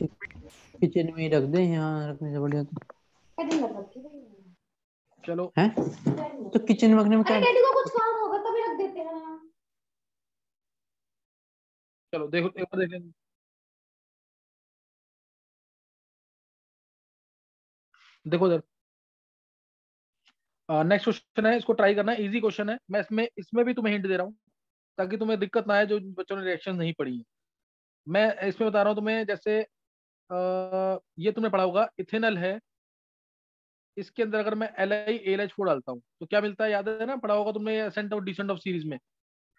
Kitchen में ही रख दे, यहाँ रखने से बढ़िया चलो है। तो किचन में रखने में क्या? को कुछ काम होगा तभी रख देते हैं। चलो देखो, एक बार देख लेंगे। देखो इधर, नेक्स्ट क्वेश्चन है, इसको ट्राई करना है, इजी क्वेश्चन है। मैं इसमें इसमें भी तुम्हें हिंट दे रहा हूँ ताकि तुम्हें दिक्कत ना आए जो बच्चों ने रिएक्शन नहीं पढ़ी है। मैं इसमें बता रहा हूँ तुम्हें, जैसे ये तुमने पढ़ा होगा, इथेनॉल है, इसके अंदर अगर मैं LiAlH4 डालता हूँ तो क्या मिलता है, याद है ना, पढ़ा होगा तुमने असेंट और डिसेंट ऑफ सीरीज में।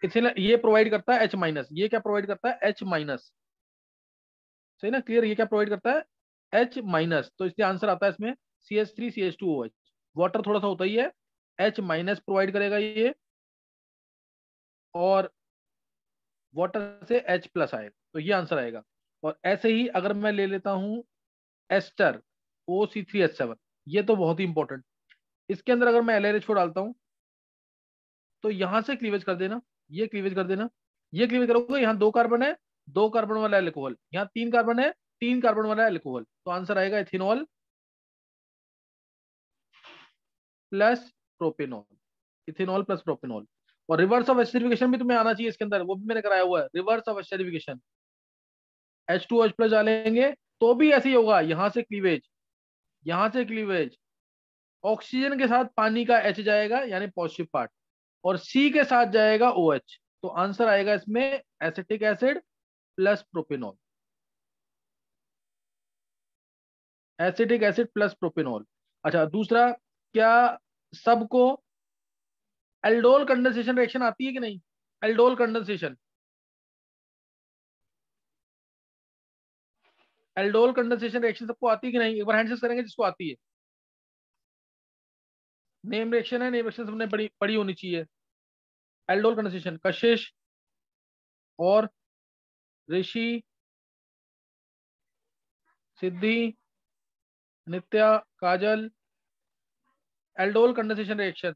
इथेनॉल ये प्रोवाइड करता है H-, ये क्या प्रोवाइड करता है, H-। सही ना, क्लियर, ये क्या प्रोवाइड करता है, H-। तो इसलिए आंसर आता है इसमें CH3CH2OH। वाटर थोड़ा सा होता ही है, H- प्रोवाइड करेगा ये, और वाटर से H+ आएगा, तो ये आंसर आएगा। और ऐसे ही अगर मैं ले लेता हूं एस्टर, OC3H7, ये तो बहुत ही इंपॉर्टेंट, इसके अंदर अगर मैं LiH4 डालता हूं तो यहां से क्लीवेज कर देना, ये क्लीवेज कर देना, ये क्लीवेज करोगे, यहाँ 2 कार्बन है, 2 कार्बन वाला एल्कोहल, यहाँ 3 कार्बन है, 3 कार्बन वाला एल्कोहल, तो आंसर आएगा ethanol plus propanol, ethanol plus propanol. और रिवर्स ऑफ एसिडिफिकेशन भी तुम्हें आना चाहिए इसके अंदर, वो भी मैंने कराया हुआ है, रिवर्स ऑफ एसिडिफिकेशन, H2OH+ डालेंगे तो भी ऐसे ही होगा, यहां से क्लीवेज, यहां से क्लीवेज, ऑक्सीजन के साथ पानी का H जाएगा यानी पॉजिटिव पार्ट, और C के साथ जाएगा OH, तो आंसर आएगा इसमें acetic acid plus propanol, acetic acid plus propanol. अच्छा दूसरा, क्या सबको एल्डोल कंडेंसेशन रिएक्शन आती है कि नहीं, aldol condensation, aldol condensation reaction सबको आती है कि नहीं, एक बार हैंड करेंगे जिसको आती है। नेम रिएक्शन है, नेम रिएक्शन सबने पढ़ी पढ़ी होनी चाहिए। एल्डोल कंडेंसेशन, कशिश और ऋषि, सिद्धि, नित्या, काजल, एल्डोल कंडेंसेशन रिएक्शन,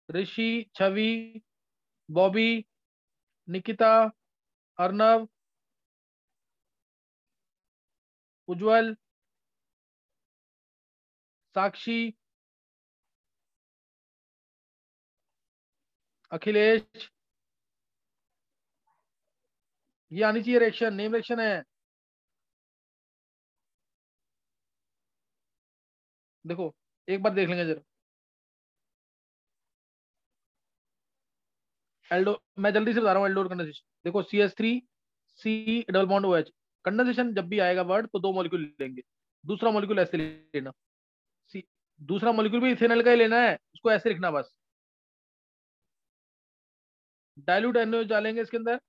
ऋषि, छवि, बॉबी, निकिता, अर्नव, उज्जवल, साक्षी, अखिलेश, ये आनी चाहिए रिएक्शन, नेम रिएक्शन है। देखो एक बार देख लेंगे जरा, एल्डो, मैं जल्दी से बता रहा हूँ, एल्डोल कंडेंसेशन देखो, CH3 C double bond OH, condensation जब भी आएगा वर्ड तो 2 मॉलिक्यूल लेंगे, दूसरा मॉलिक्यूल ऐसे लेना, सी, दूसरा मॉलिक्यूल भी इथेनॉल का ही लेना है, उसको ऐसे लिखना बस। डाइल्यूट NaOH डालेंगे इसके अंदर,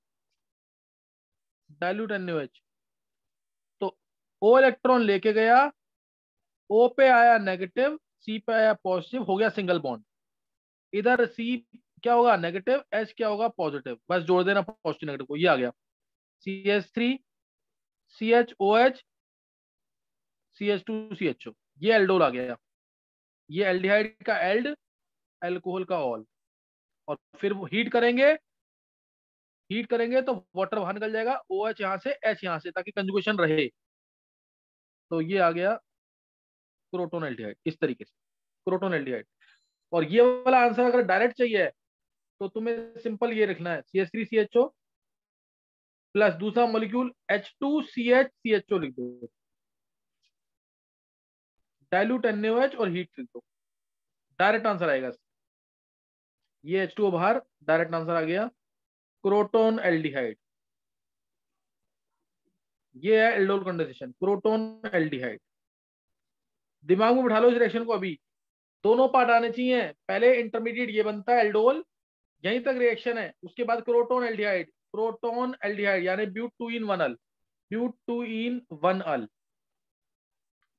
डाइल्यूट NaOH, तो O इलेक्ट्रॉन लेके गया, O पे आया नेगेटिव, C पे आया पॉजिटिव, हो गया सिंगल बॉन्ड। इधर C क्या होगा, नेगेटिव, H क्या होगा, पॉजिटिव, बस जोड़ देना पॉजिटिव नेगेटिव को, ये आ गया CH3CHOH CH2CHO, ये एल्डोल आ गया, ये एल्डिहाइड का एल्ड, एल्कोहल का ऑल। और फिर वो हीट करेंगे, हीट करेंगे तो वाटर बाहर निकल जाएगा, OH यहाँ से, H यहाँ से, ताकि कंजुगेशन रहे, तो ये आ गया क्रोटोन एल्डिहाइड, इस तरीके से क्रोटोन एल्डिहाइड। और ये वाला आंसर अगर डायरेक्ट चाहिए तो तुम्हें सिंपल ये लिखना है, CH3CHO प्लस दूसरा मॉलिक्यूल H2CHCHO लिख दो, डाइल्यूट NaOH और हीट लिख दो, डायरेक्ट आंसर आएगा। ये H2O बाहर, डायरेक्ट आंसर आ गया क्रोटोन एल्डिहाइड, ये है एल्डोल कंडेंसेशन, क्रोटोन एल्डिहाइड। दिमाग में बिठा लो इस रिएक्शन को, अभी दोनों पार्ट आने चाहिए, पहले इंटरमीडिएट ये बनता है एल्डोल, यहीं तक रिएक्शन है, उसके बाद क्रोटोन एल्डिहाइड, प्रोटोन एल्डिहाइड यानी ब्यूट 2 इन 1 अल, ब्यूट 2 इन 1 अल।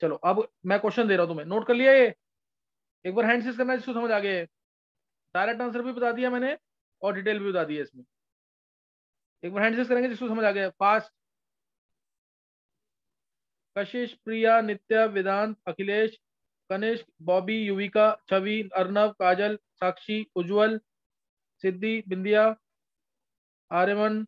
चलो अब मैं क्वेश्चन दे रहा हूं तुम्हें, नोट कर लिया ये, एक बार हैंड करना जिसको समझ आ गया, डायरेक्ट आंसर भी बता दिया मैंने और डिटेल भी बता दी है इसमें, एक बार हैंड करेंगे जिसको समझ आ गया फास्ट। कशिश, प्रिया, नित्या, वेदांत, अखिलेश, कनिष्क, बॉबी, युविका, छवि, अर्नव, काजल, साक्षी, उज्जवल, सिद्धि, बिंदिया, आर्यमन,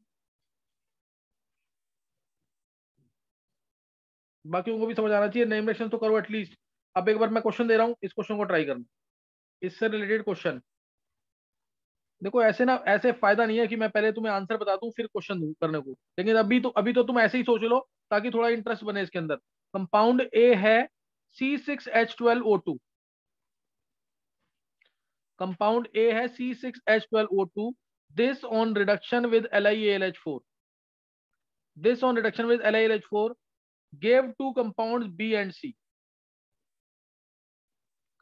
बाकियों को भी समझ आना चाहिए, नेम रिएक्शन तो करो एटलीस्ट। अब एक बार मैं क्वेश्चन दे रहा हूँ, इस क्वेश्चन को ट्राई करना, इससे रिलेटेड क्वेश्चन। देखो ऐसे ना, ऐसे फायदा नहीं है कि मैं पहले तुम्हें आंसर बता दूं फिर क्वेश्चन दूं करने को, लेकिन अभी तो तुम ऐसे ही सोच लो ताकि थोड़ा इंटरेस्ट बने इसके अंदर। कंपाउंड ए है C6H12O2। कंपाउंड ए है C6H12O2। This on reduction with LiAlH4, this on reduction with LiLH4 gave two compounds B and C.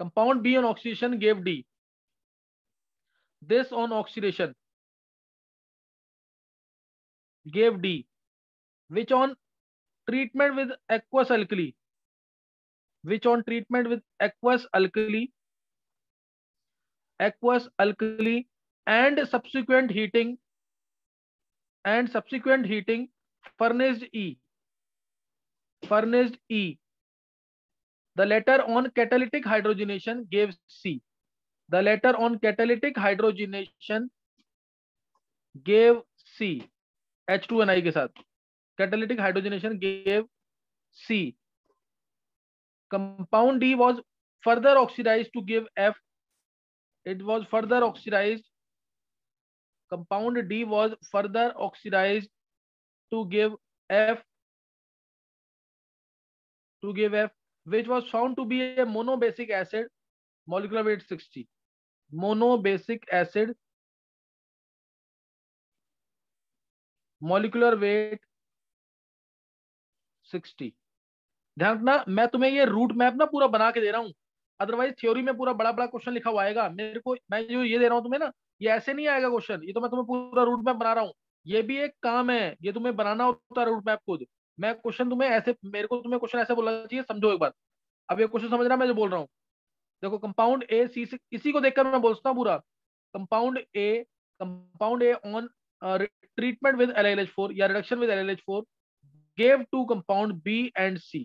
Compound B on oxidation gave D. This on oxidation gave D, which on treatment with aqueous alkali, which on treatment with aqueous alkali and subsequent heating furnished E. The letter on catalytic hydrogenation gave C. The letter on catalytic hydrogenation gave C, H2Ni के साथ catalytic hydrogenation gave C. Compound D was further oxidized to give F. It was further oxidized. Compound D was further oxidized to give F, which was found to be a monobasic acid, molecular weight 60. Monobasic acid, molecular weight 60. ध्यान रखना, मैं तुम्हें ये route map ना पूरा बना के दे रहा हूं, अदरवाइज थ्योरी में पूरा बड़ा बड़ा क्वेश्चन लिखा हुआ आएगा। मेरे को मैं जो ये दे रहा हूं तुम्हें ना, ये ऐसे नहीं आएगा क्वेश्चन, ये तो मैं तुम्हें पूरा रूट मैप बना रहा हूँ। ये भी एक काम है, ये तुम्हें बनाना होता है रूट मैप खुद। मैं क्वेश्चन तुम्हें ऐसे, मेरे को तुम्हें क्वेश्चन ऐसे बोलना चाहिए, समझो एक बार। अब ये क्वेश्चन समझ रहा मैं जो बोल रहा हूँ। देखो कंपाउंड ए सी, इसी को देखकर मैं बोलता हूँ पूरा। Compound A on treatment with LiLH4 या reduction with LiLH4 gave two compound B and C.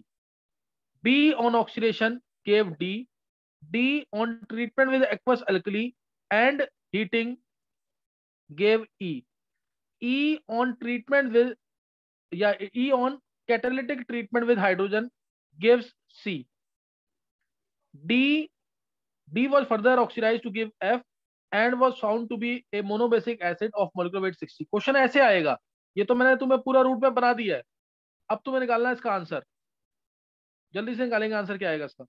B on oxidation gave D. D on treatment with aqueous alkali and heating gave E. E on treatment with, yeah, E on catalytic treatment with hydrogen gives C. D was further oxidized to give F and was found to be a monobasic acid of molecular weight 60. Question ऐसे आएगा। ये तो मैंने तुम्हें पूरा root में बना दिया है, अब तुम्हें निकालना है इसका आंसर। जल्दी से निकालेंगे आंसर क्या आएगा इसका।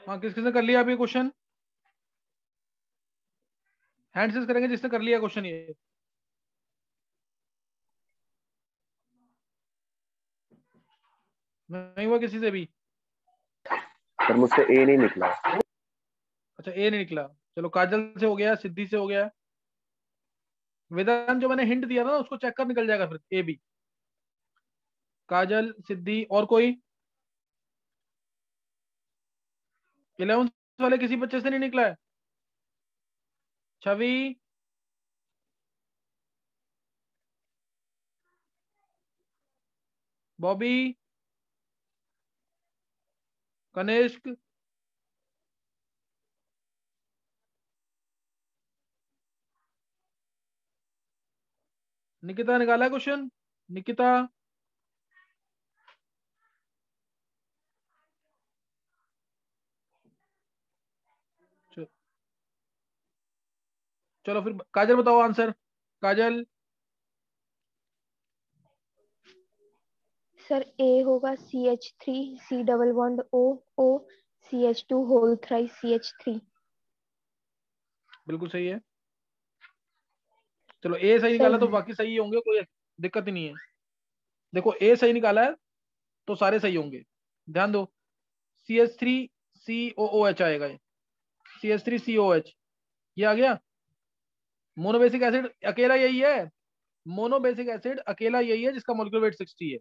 हाँ, किस किसने कर लिया अभी क्वेश्चन? हैंड रेज करेंगे जिसने कर लिया क्वेश्चन ये। नहीं हुआ किसी से भी? सर मुझसे ए नहीं निकला। अच्छा, ए नहीं निकला। चलो, काजल से हो गया, सिद्धि से हो गया। वेदांत जो मैंने हिंट दिया था ना उसको चेक कर, निकल जाएगा फिर ए बी। काजल, सिद्धि, और कोई? 11th वाले किसी बच्चे से नहीं निकला है? छवि, बॉबी, कनिष्क, निकिता निकाला क्वेश्चन? निकिता, चलो फिर काजल बताओ आंसर। काजल, सर ए होगा CH3 C double bond O O CH2 whole thrice CH3। बिल्कुल सही है। चलो, ए सही सर निकाला तो बाकी सही होंगे, कोई दिक्कत ही नहीं है। देखो, ए सही निकाला है तो सारे सही होंगे। ध्यान दो, CH3COOH आएगा ये। CH3COH ये आ गया। मोनोबेसिक एसिड अकेला यही है। मोनोबेसिक एसिड अकेला यही है जिसका मॉलिक्यूलर वेट 60 है।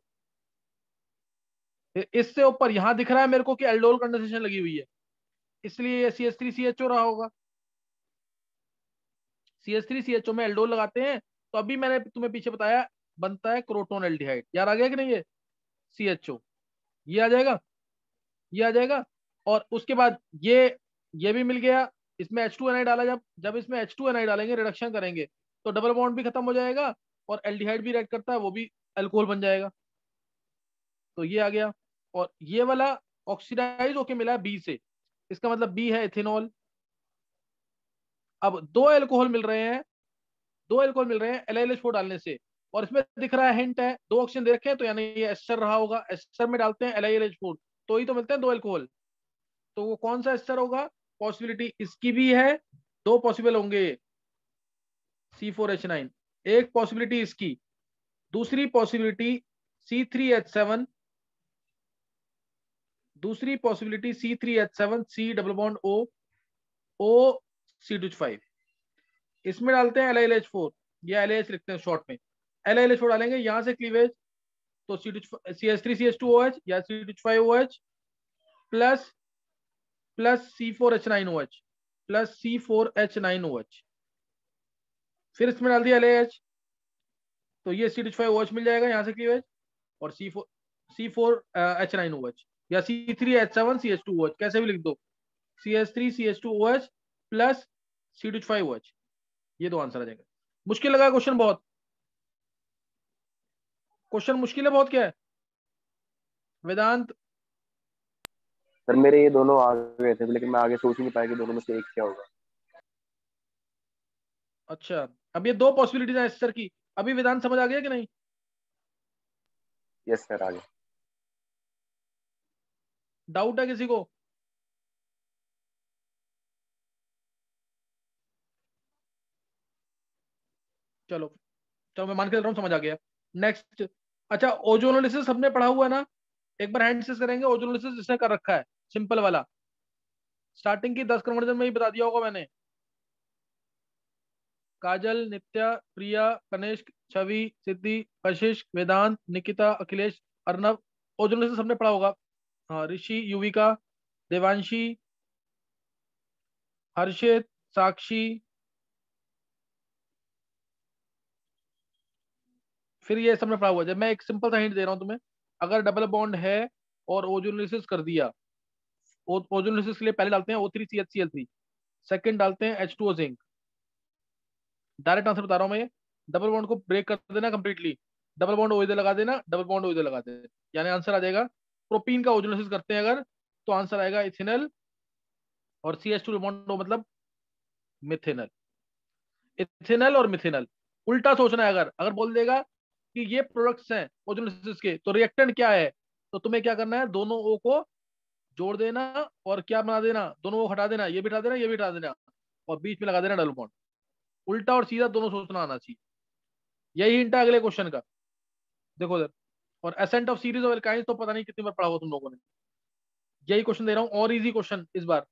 इससे ऊपर यहां दिख रहा है मेरे को कि एल्डोल कंडेंसेशन लगी हुई है, इसलिए ये CH3CHO रहा होगा। CH3CHO में एल्डोल लगाते हैं तो अभी मैंने तुम्हें पीछे बताया बनता है क्रोटोन एल्डिहाइड। याद आ गया कि नहीं? ये CHO ये आ जाएगा, ये आ जाएगा। और उसके बाद ये भी मिल गया। इसमें H2Ni डाला, जब जब इसमें H2Ni डालेंगे, रिडक्शन करेंगे तो डबल बॉन्ड भी खत्म हो जाएगा और एल्डिहाइड भी रिएक्ट करता है, वो भी अल्कोहल बन जाएगा। तो ये आ गया। और ये वाला ऑक्सीडाइज होके मिला है बी से, इसका मतलब बी है इथेनॉल। अब दो अल्कोहल मिल रहे हैं, दो अल्कोहल मिल रहे हैं LiLH4 डालने से। और इसमें दिख रहा है, हिंट है, दो ऑक्सीजन दे रखे हैं तो यानी ये एस्टर रहा होगा। एस्टर में डालते हैं LiLH4 तो ही तो मिलते हैं दो अल्कोहल। तो वो कौन सा एस्टर होगा? पॉसिबिलिटी इसकी भी है, दो पॉसिबल होंगे C4H9। एक पॉसिबिलिटी इसकी, दूसरी पॉसिबिलिटी C3H7, दूसरी possibility C3H7 C double bond O O C2H5। इसमें डालते हैं LiLH4 या LiH लिखते हैं शॉर्ट में। LiLH4 डालेंगे यहां से क्लीवेज तो CH3CH2OH या C2H5OH plus plus C4H9OH plus C4H9OH। फिर इसमें डाल दिया LiH तो ये C2H5OH मिल जाएगा यहां से क्लीवेज, और C4H9OH या C3H7CH2OH कैसे भी लिख दो, CH3CH2OH प्लस C2H5OH। ये दो आंसर आ जाएगा। मुश्किल लगा क्वेश्चन बहुत? क्वेश्चन मुश्किल है बहुत क्या है वेदांत? सर मेरे ये दोनों आ गए थे लेकिन मैं आगे सोच ही नहीं पाया कि दोनों में से एक क्या होगा। अच्छा, अब ये दो पॉसिबिलिटीज है सर की। अभी वेदांत समझ आ गया कि नहीं? यस सर आगे। डाउट है किसी को? चलो चलो, मैं मान के चल रहा हूँ समझ आ गया। नेक्स्ट, अच्छा, ओजोनोलिसिस सबने पढ़ा हुआ है ना? एक बार हैंड से करेंगे ओजोनोलिसिस जिसने कर रखा है, सिंपल वाला। स्टार्टिंग की 10 कन्वर्जन में ही बता दिया होगा मैंने। काजल, नित्या, प्रिया, कनिष्क, छवि, सिद्धि, कशिश, वेदांत, निकिता, अखिलेश, अर्नव, ओजोनोलिसिस सबने पढ़ा होगा। हाँ, ऋषि, युविका, देवांशी, हर्षित, साक्षी। फिर ये सबने पढ़ा हुआ है। जब मैं एक सिंपल सा हिंट दे रहा हूँ तुम्हें, अगर डबल बॉन्ड है और ओजोनोलिसिस कर दिया, ओजोनोलिसिस के लिए पहले डालते हैं O3CHCl3, सेकंड डालते हैं H2O जिंक। डायरेक्ट आंसर बता रहा हूँ मैं, ये डबल बॉन्ड को ब्रेक कर देना कंप्लीटली, डबल बॉन्ड ओ इधर लगा देना, डबल बॉन्ड ओ इधर लगा देना, यानी आंसर आ जाएगा। प्रोपीन का ओजोनोलिसिस करते हैं अगर तो आंसर आएगा इथेनल, और CH2 बॉन्ड O मतलब मिथेनल। इथेनल और मिथेनल उल्टा सोचना है। अगर अगर बोल देगा कि ये प्रोडक्ट्स हैं ओजोनोलिसिस के तो रिएक्टेंट क्या है, तो तुम्हें क्या करना है, दोनों ओ को जोड़ देना और क्या बना देना, दोनों को हटा देना, ये भी हटा देना, ये भी हटा देना, और बीच में लगा देना डबल बॉन्ड। उल्टा और सीधा दोनों सोचना आना चाहिए। यही हिंट है अगले क्वेश्चन का, देखो इधर। और ascent of series of alkynes तो पता नहीं कितनी बार पढ़ा होगा तुम लोगों ने। यही क्वेश्चन दे रहा हूं, और इजी क्वेश्चन इस बार,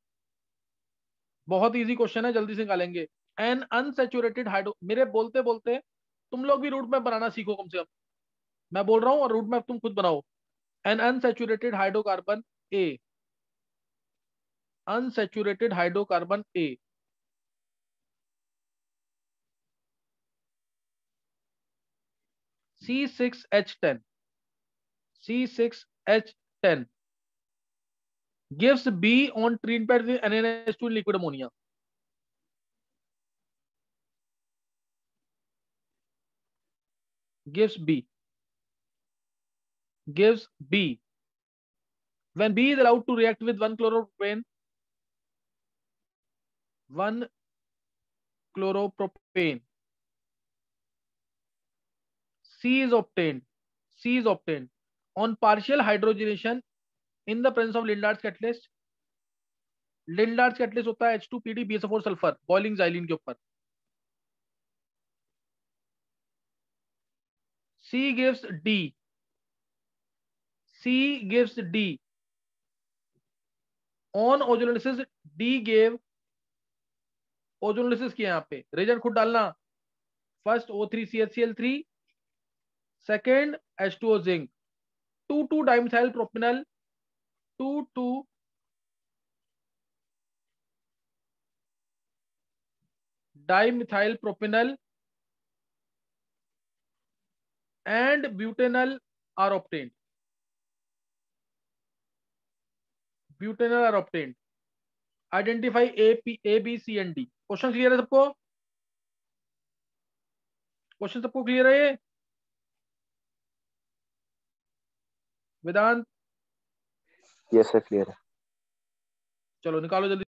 बहुत इजी क्वेश्चन है, जल्दी से निकालेंगे। एन अनसेचुरेटेड हाइड्रो, मेरे बोलते बोलते तुम लोग भी रूट मैप बनाना सीखो कम से कम। मैं बोल रहा हूँ और रूट मैप तुम खुद बनाओ। An unsaturated hydrocarbon A, unsaturated hydrocarbon A, C6H10, C6H10 gives B on treatment with NaNH2 in liquid ammonia. Gives B when B is allowed to react with 1 chloropropane, C is obtained on partial hydrogenation in the presence of Lindlar's catalyst। Lindlar's catalyst होता है H2PD BSO4 sulphur boiling xylene के ऊपर। C gives D on ozonolysis, D gave ozonolysis किया यहाँ पे, result खुद डालना। First O3CHCl3, second H2O zinc, 2,2 dimethyl propanal, 2,2 dimethyl propanal and butanol are obtained। Identify A, B, C and D। Question clear है सबको? Question सबको clear है ये? वेदांत? यस सर क्लियर है। चलो निकालो जल्दी।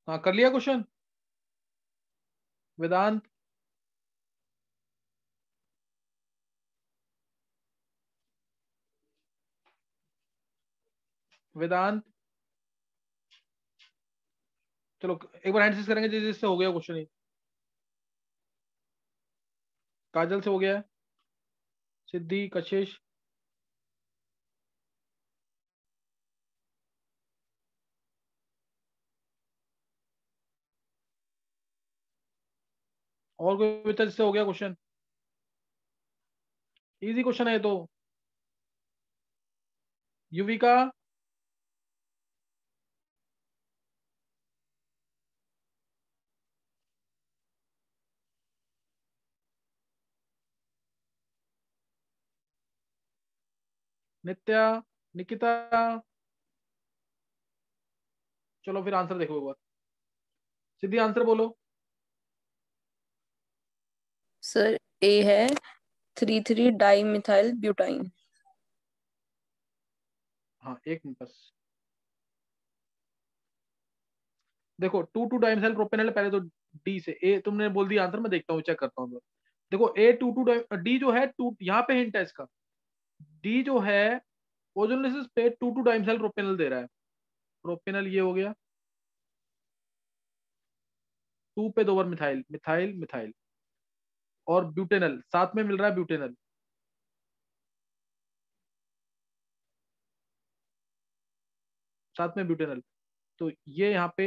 हाँ कर लिया क्वेश्चन वेदांत? वेदांत चलो एक बार हैंड करेंगे जिससे हो गया क्वेश्चन। काजल से हो गया है, सिद्धि, कशिश, और कोई बच्चा जिससे हो गया क्वेश्चन? इजी क्वेश्चन है तो। युविका, नित्या, निकिता, चलो फिर आंसर देखो एक बार। सिद्धि आंसर बोलो। सर ए है 3,3 डाइमिथाइल ब्यूटाइन। हाँ एक मिनट बस, देखो 2,2 डाइमिथाइल प्रोपेनॉल पहले तो डी से। ए तुमने बोल दिया आंसर, मैं देखता हूँ चेक करता हूँ। देखो A22 डी जो है टू, यहाँ पे हिंट है इसका। डी जो है ओजोनोलिसिस पे 2,2 डाइमिथाइल प्रोपेनॉल दे रहा है। प्रोपेनॉल ये हो गया, 2 पे 2 बार मिथाइल मिथाइल मिथाइल, और ब्यूटेनल साथ में मिल रहा है, ब्यूटेनल साथ में ब्यूटेनल। तो ये यहाँ पे,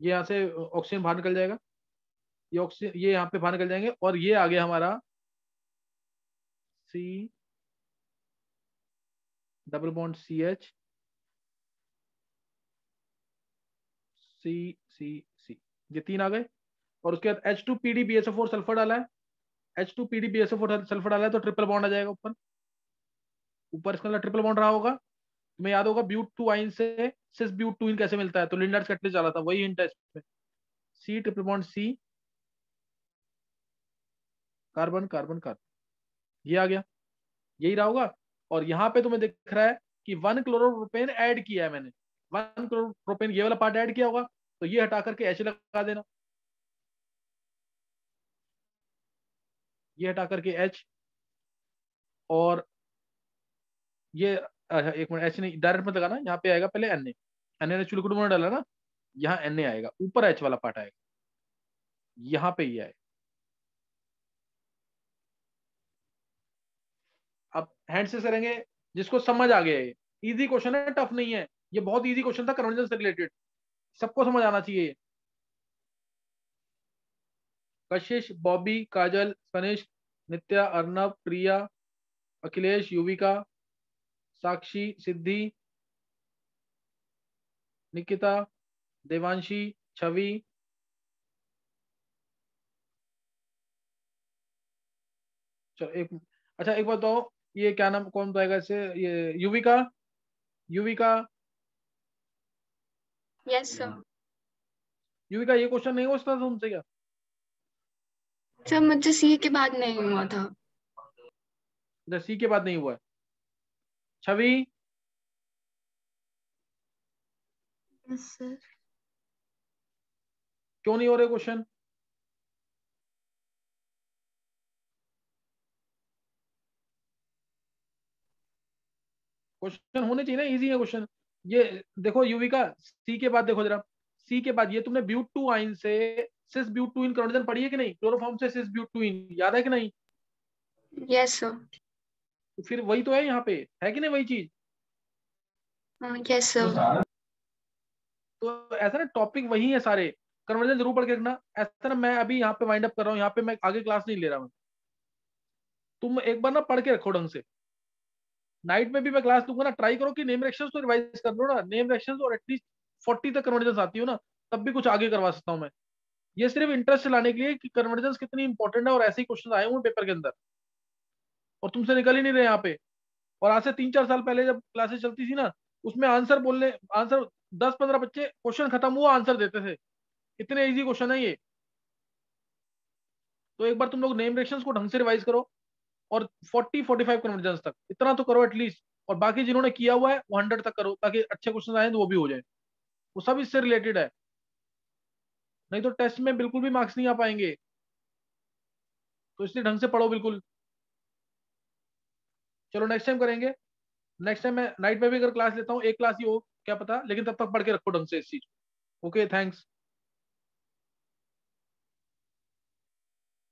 ये यहाँ से ऑक्सीजन बाहर निकल जाएगा, ये ऑक्सीजन ये यहाँ पे बाहर निकल जाएंगे, और ये आ गया हमारा C double bond CH C, ये 3 आ गए। और उसके बाद H2PDBSO4 सल्फर डाला है, H2PDBSO4 सल्फर डाला है, तो ट्रिपल बॉन्ड आ जाएगा ऊपर। ऊपर इसका मतलब ट्रिपल बॉन्ड रहा होगा। तुम्हें याद होगा ब्यूट 2 आइन से सिस ब्यूट 2 इन कैसे मिलता है, तो लिंडर्स कटले चला था, वही हिंट है इसमें। C triple bond C, carbon carbon carbon, ये आ गया, यही रहा होगा। और यहाँ पे तुम्हें दिख रहा है कि 1 क्लोरोप्रोपेन ऐड किया है मैंने, 1 क्लोरोप्रोपेन ये वाला पार्ट ऐड किया होगा, तो ये हटा करके H लगा देना, ये हटा करके H, और ये अच्छा एक मिनट, H नहीं डायरेक्ट मत लगाना, यहाँ पे आएगा पहले Na ने लिक्विड में डाला ना, यहाँ Na आएगा, ऊपर H वाला पार्ट आएगा, यहाँ पे ये आएगा। अब हैंड से करेंगे जिसको समझ आ गया। ये इजी क्वेश्चन है, टफ नहीं है, ये बहुत इजी क्वेश्चन था कन्वर्जेंस से रिलेटेड, सबको समझ आना चाहिए। कशिश, बॉबी, काजल, कनिष्क, नित्या, अर्नब, प्रिया, अखिलेश, युविका, साक्षी, सिद्धि, निकिता, देवांशी, छवि, चलो एक, अच्छा एक बात बताओ, ये क्या नाम, कौन बताएगा इसे? ये युविका, युविका, यस सर। युविका ये क्वेश्चन नहीं हो सकता तुमसे क्या? सर मुझे सी के बाद नहीं हुआ था। अच्छा C के बाद नहीं हुआ है। छवि, यस सर। क्यों नहीं हो रहे क्वेश्चन? क्वेश्चन होने चाहिए ना, इजी है क्वेश्चन। ये देखो युविका, C के बाद देखो जरा, C के बाद ये तुमने ब्यूट 2 आइन से सिस ब्यूट 2 इन कन्वर्जन पढ़ी है कि नहीं? क्लोरोफॉर्म से सिस ब्यूट 2 इन, याद है कि नहीं? Yes sir. तो फिर वही तो है यहाँ पे, है कि नहीं वही चीज? Yes sir. तो ऐसा ना टॉपिक वही है सारे, कन्वर्जन जरूर पढ़ के रखना। ऐसा ना मैं अभी यहाँ पे वाइंड अप कर रहा हूँ, यहाँ पे मैं आगे क्लास नहीं ले रहा मैं, तुम एक बार ना पढ़ के रखो ढंग से। नाइट में भी मैं क्लास दूंगा ना, ट्राई करो कि नेम रिएक्शंस तो रिवाइज कर लो ना, नेम रिएक्शंस, और एटलीस्ट 40 तक कन्वर्जन आती हो ना, तब भी कुछ आगे करवा सकता हूँ मैं। ये सिर्फ इंटरेस्ट लाने के लिए कि कन्वर्जन कितनी इंपॉर्टेंट है, और ऐसे ही क्वेश्चन आए हुए पेपर के अंदर, और तुमसे निकल ही नहीं रहे यहाँ पे। और आज से 3-4 साल पहले जब क्लासेस चलती थी ना, उसमें आंसर बोलने, आंसर 10-15 बच्चे क्वेश्चन खत्म हुआ आंसर देते थे, इतने इजी क्वेश्चन है ये। तो एक बार तुम लोग नेम रिएक्शंस को ढंग से रिवाइज करो, और 40-45 कन्वर्जन तक इतना तो करो एटलीस्ट, और बाकी जिन्होंने किया हुआ है वो 100 तक करो, ताकि अच्छे क्वेश्चन आए तो वो भी हो जाए। वो सब इससे रिलेटेड है, नहीं तो टेस्ट में बिल्कुल भी मार्क्स नहीं आ पाएंगे। तो इसलिए ढंग से पढ़ो बिल्कुल। चलो नेक्स्ट टाइम करेंगे। नेक्स्ट टाइम मैं नाइट में भी अगर क्लास लेता हूँ, एक क्लास ही हो क्या पता, लेकिन तब तक पढ़ के रखो ढंग से इस चीज। Okay thanks.